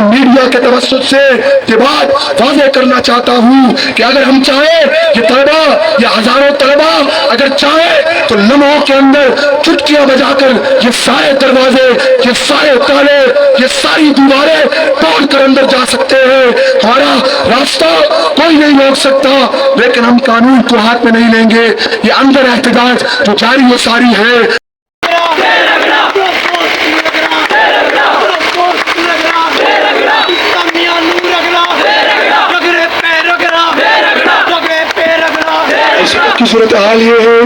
Media کے توسط سے یہ بات واضح کرنا چاہتا ہوں کہ اگر ہم چاہیں یہ طلبا یا ہزاروں طلبا اگر چاہیں تو لمحوں کے اندر چٹکیاں بجا کر یہ سارے دروازے، یہ سارے تالے، یہ ساری دیواریں توڑ کر اندر جا سکتے ہیں. ہمارا راستہ کوئی نہیں روک سکتا، لیکن ہم قانون کو ہاتھ میں نہیں لیں گے. یہ اندر احتجاج جو جاری و ساری ہے. کی صورتحال یہ ہے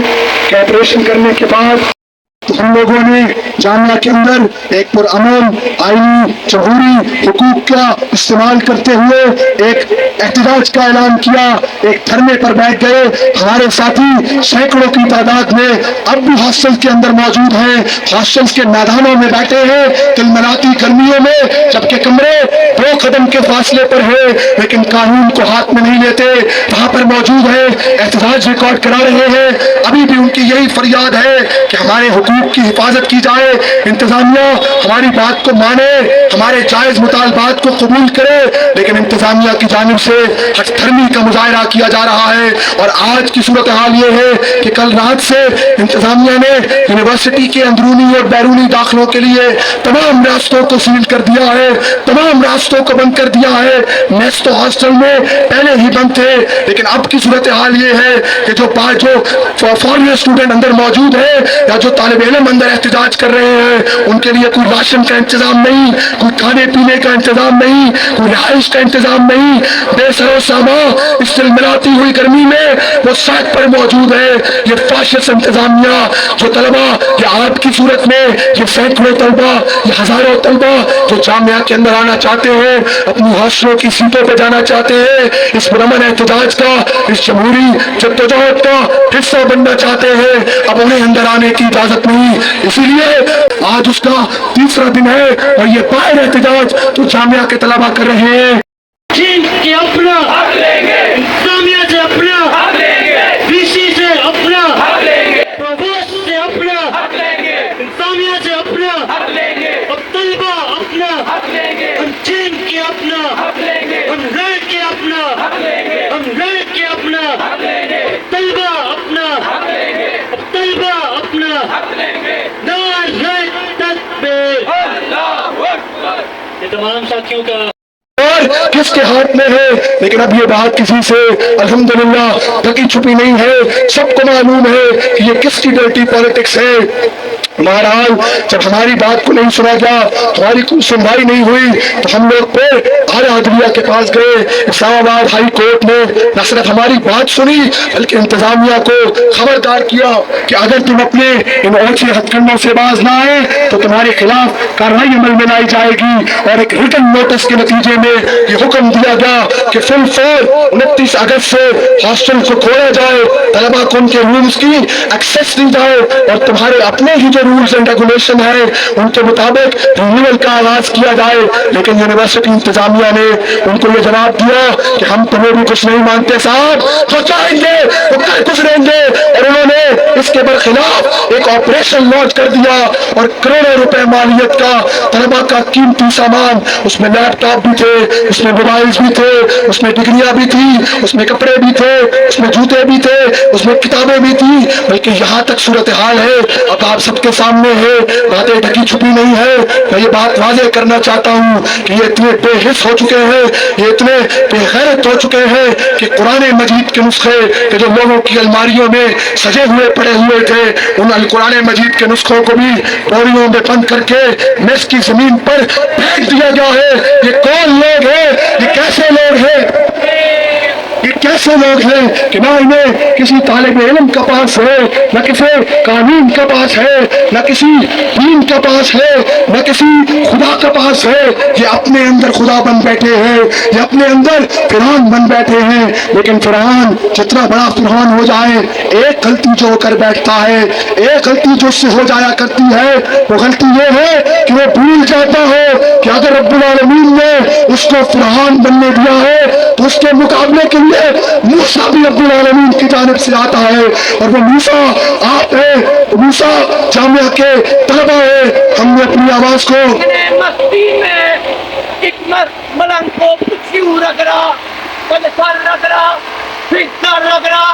کہ آپریشن کرنے کے بعد ہم لوگوں نے جامعہ کے اندر ایک پرامن آئینی جمہوری حقوق کا استعمال کرتے ہوئے ایک احتجاج کا اعلان کیا، ایک دھرنے پر بیٹھ گئے. ہمارے ساتھی سینکڑوں کی تعداد میں اب بھی ہاسٹل کے اندر موجود ہیں، ہاسٹل کے میدانوں میں بیٹھے ہیں تلملاتی گرمیوں میں، جبکہ کمرے 2 قدم کے فاصلے پر ہیں، لیکن قانون کو ہاتھ میں نہیں لیتے، وہاں پر موجود ہیں، احتجاج ریکارڈ کرا رہے ہیں. ابھی بھی ان کی یہی فریاد ہے کہ ہمارے حقوق کی حفاظت کی جائے، انتظامیہ ہماری بات کو مانے، ہمارے جائز مطالبات کو قبول کرے. لیکن انتظامیہ کی جانب سے ہٹ دھرمی کا مظاہرہ کیا جا رہا ہے. اور آج کی صورتحال یہ ہے کہ کل رات سے انتظامیہ نے یونیورسٹی کے اندرونی اور بیرونی داخلوں کے لیے تمام راستوں کو سیل کر دیا ہے، تمام راستوں کو بند کر دیا ہے. میس تو ہاسٹل میں پہلے ہی بند تھے، لیکن اب کی صورتحال یہ ہے کہ جو فارن اسٹوڈنٹ اندر موجود ہیں یا جو طالب علم اندر احتجاج کر رہے ہیں، ان کے لیے کوئی راشن کا انتظام نہیں، کوئی کھانے پینے کا انتظام نہیں، کوئی رہائش کا انتظام نہیں. بے سر و سامان اس تلملاتی ہوئی گرمی میں وہ سڑک پر موجود ہے. یہ فاشسٹ انتظامیہ جو طلبا یا آپ کی صورت میں یہ سینکڑوں طلبا یا ہزاروں طلبا جو جامعہ کے اندر آنا چاہتے ہیں، اپنی ہاسٹلوں کی سیٹوں پہ جانا چاہتے ہیں، اس پرامن احتجاج کا، اس جمہوری جدوجہد کا حصہ بننا چاہتے ہیں، اب انہیں اندر آنے کی اجازت نہیں. اسی لیے آج اس کا 3را دن ہے اور یہ باہر احتجاج جو جامعہ کے طلبا کر رہے ہیں. چین کے اپنا حق لیں گے، انتظامیہ سے اپنا حق لیں گے، ڈی سی سے اپنا حق لیں گے، پرووسٹ سے اپنا حق لیں گے، انتظامیہ سے اپنا حق لیں گے، اب طلبا اپنا حق لیں گے، ہم چین کے اپنا حق لیں گے، ہم ریڈ کے اپنا حق لیں گے، ہم ریڈ کے اپنا حق لیں گے، طلبا اپنا حق لیں گے، اب طلبا اپنا حق لیں گے. نعرہ تکبیر، اللہ اکبر. یہ تمام ساتھیوں کا کس کے ہاتھ میں ہے، لیکن اب یہ بات کسی سے الحمدللہ ڈھکی چھپی نہیں ہے. سب کو معلوم ہے کہ یہ کس کی ڈرٹی پالیٹکس ہے. بہرحال جب ہماری بات کو نہیں سنا گیا، ہماری کوئی سنوائی نہیں ہوئی، تو ہم لوگ پھر اعلیٰ عدلیہ کے پاس گئے. اسلام آباد ہائی کورٹ نے نہ صرف ہماری بات سنی بلکہ انتظامیہ کو خبردار کیا کہ اگر تم اپنے ان اونچے ہتھ کنڈوں سے باز نہ آئے تو تمہارے خلاف کارروائی عمل میں لائی جائے گی. اور ایک ریٹن نوٹس کے نتیجے میں یہ حکم دیا گیا کہ فل فور 29 اگست سے ہاسٹل کو کھولا جائے، طلبا کو ان کے رومز کی ایکسیس دی جائے اور تمہارے اپنے ہی جو رولز اینڈ ریگولیشن ہے ان کے مطابق رینیول کا آغاز کیا جائے. لیکن یونیورسٹی انتظامیہ نے ان کو یہ جواب دیا کہ ہم تمہیں بھی کچھ نہیں مانتے صاحب، جو چاہیں گے وہ کر گزریں گے. اور انہوں نے اس کے برخلاف ایک آپریشن لانچ کر دیا اور کروڑوں روپے مالیت کا طلبا کا قیمتی سامان، اس میں لیپ ٹاپ بھی تھے، اس میں موبائلز بھی تھے، اس میں ڈگریاں بھی تھی، اس میں کپڑے بھی تھے، اس میں جوتے بھی تھے، اس میں کتابیں بھی تھی. بلکہ یہاں تک صورتحال ہے، اب آپ سب کے سامنے ہے، باتیں ڈھکی چھپی نہیں ہے. میں یہ بات واضح کرنا چاہتا ہوں کہ یہ اتنے بے حس ہو چکے ہیں، یہ اتنے بے غیرت ہو چکے ہیں کہ قرآن مجید کے نسخے کہ جو لوگوں کی الماریوں میں سجے ہوئے پڑے ہوئے تھے، ان قرآن مجید کے نسخوں کو بھی ڈوریوں میں بند کر کے میس کی زمین پر پھینک دیا گیا ہے. یہ کون لوگ ہیں؟ یہ کیسے لوگ ہیں؟ یہ کیسے لوگ ہیں کہ نہ انہیں کسی طالب علم کا پاس ہے، نہ کسی قانون کا پاس ہے، نہ کسی دین کا پاس ہے، نہ کسی خدا کا پاس ہے. یہ اپنے اندر خدا بن بیٹھے ہیں، یہ اپنے اندر فرعون بن بیٹھے ہیں. لیکن فرعون جتنا بڑا فرعون ہو جائے، ایک غلطی جو ہو کر بیٹھتا ہے، ایک غلطی جو اس سے ہو جایا کرتی ہے، وہ غلطی یہ ہے کہ وہ بھول جاتا ہے کہ اگر رب العالمین نے اس کو فرعون بننے دیا ہے تو اس کے مقابلے کے لیے موسیٰ بھی رب العالمین کی جانب سے آتا ہے. اور وہ موسیٰ آپ ہیں، موسیٰ جامعہ کے طلبہ ہیں. ہم نے اپنی آواز کو حکمت ملنگ کو کیوں رگڑا، پلسر رگڑا، فکر رگڑا،